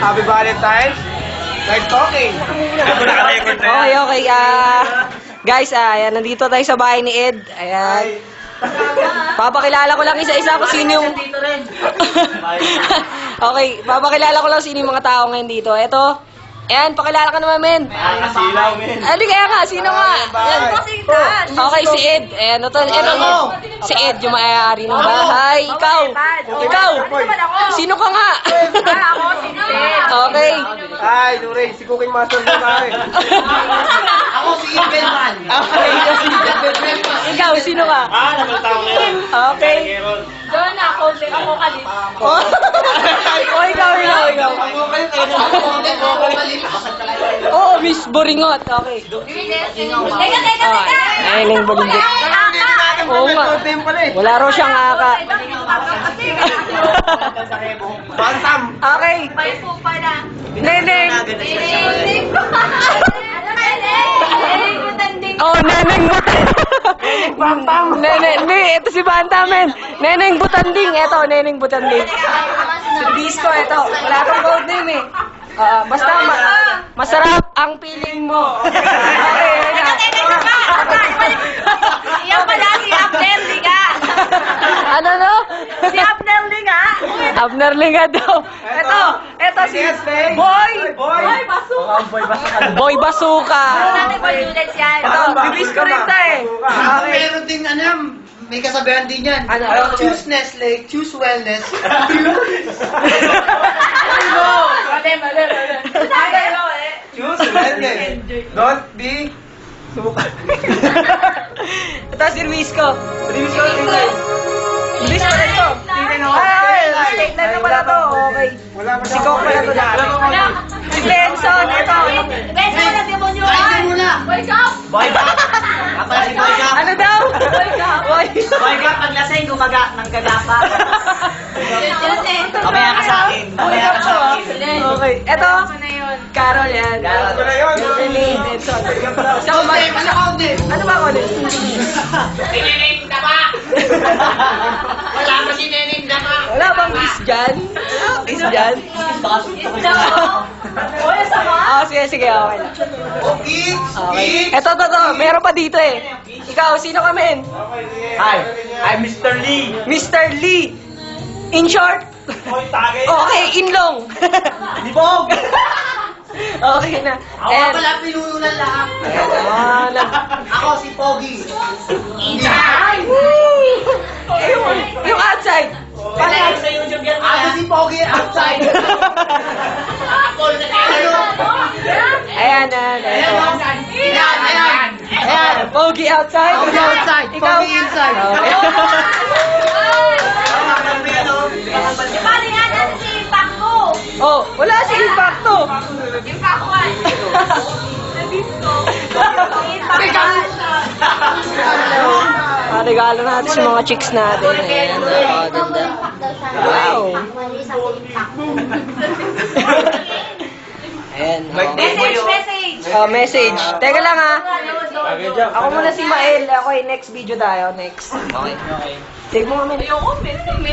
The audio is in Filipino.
Happy Valentine's. Nice talking. Okay. Guys, ayan, nandito tayo sa bahay ni Ed. Ayan. Papakilala ko lang isa-isa kung sino yung... Okay, papakilala ko lang sino yung mga tao ngayon dito. Ito. Ayan, pakilala ka naman, men. Silaw, men. Ano kaya nga? Sino nga? Ayan. Okay, si Ed. Ayan, ito. Si Ed, yung may-ari ng bahay. Ikaw. Sino ka nga? Ako, si Ted. Okay. Ay, Nuray, si Cooking Master na tayo. Ako si Ibelman. Okay. Ikaw, sino ka? Nabalta ko na yan. Okay. Doon ako, ako kalit. Oh, ikaw. Oo, Miss Boringot. Okay. Teka. Ay, Ning Boringot. Oo nga. Wala raw siyang aka. Bantam. Okay. May po pala. Neneng. Neneng. Oh, Neneng Butanding. Neneng, hindi. Ito si Banta, men. Neneng Butanding. Ito, Neneng Butanding. Si Bisco, ito. Wala tong code name eh. Basta masarap ang piling mo. Okay, Yan pala si Abner Liga. Ano no? Si Abner Liga. Abner Liga daw. Ito si Boy Basuka. Natin ba units yan? Ito, bibis ko rin ito eh. Meron din may kasabihan din yan. Ano? Choose Nestle, choose wellness. Choose wellness. Don't be suka. Ito si Ruizco. Release ko tingnan. Bilis ko na ito. Ay, mistake na pala to. Okay. Wala pa Si Coke pala to dati. Si Benson, ito. Beso mo na demonyo. Ay, di muna. Wake up! Boy ba? Kapala si Boy Gap. Ano daw? Boy. Boy Gap, pag lasing, nagkagapa. Mamaya ka sa akin. Mamaya ka sa akin. Okay. Ito. Ako na yun. Carol yan. Ito na yun. Celine, Benson. Sa kumag... Ano ba ako ulit? Neneng Dama! Wala pa si Neneng Dama! Wala bang kiss dyan? Wala bang kiss dyan? Oy, sama. Sige, okay lang. Kids! Okay. Ito. Meron pa dito eh. Ikaw, sino ka, men? Hi, I'm Mr. Lee. Mr. Lee. In short? Hoy, tagay. Okay, inlong. Libog. Okay na. Ako nga pala pinuno ng lahat. Ako si Pogi. Yung outside. Pala sa YouTube yan. Ako si Pogi outside. Ako na Ayan. Ayan, Pogi outside. Pogi outside. Ikaw? Pogi inside. Okay. Pali nga natin si Paco. Oh, wala si Impacto. Yung Paco ay. Nabisco. Regalo natin sa mga chicks natin. Ayan, napakaganda. Wow. Ayan. Message. Teka lang ha. Ako muna si Mael. Okay, next video tayo. Next. Okay. Take mo kami. Ayoko,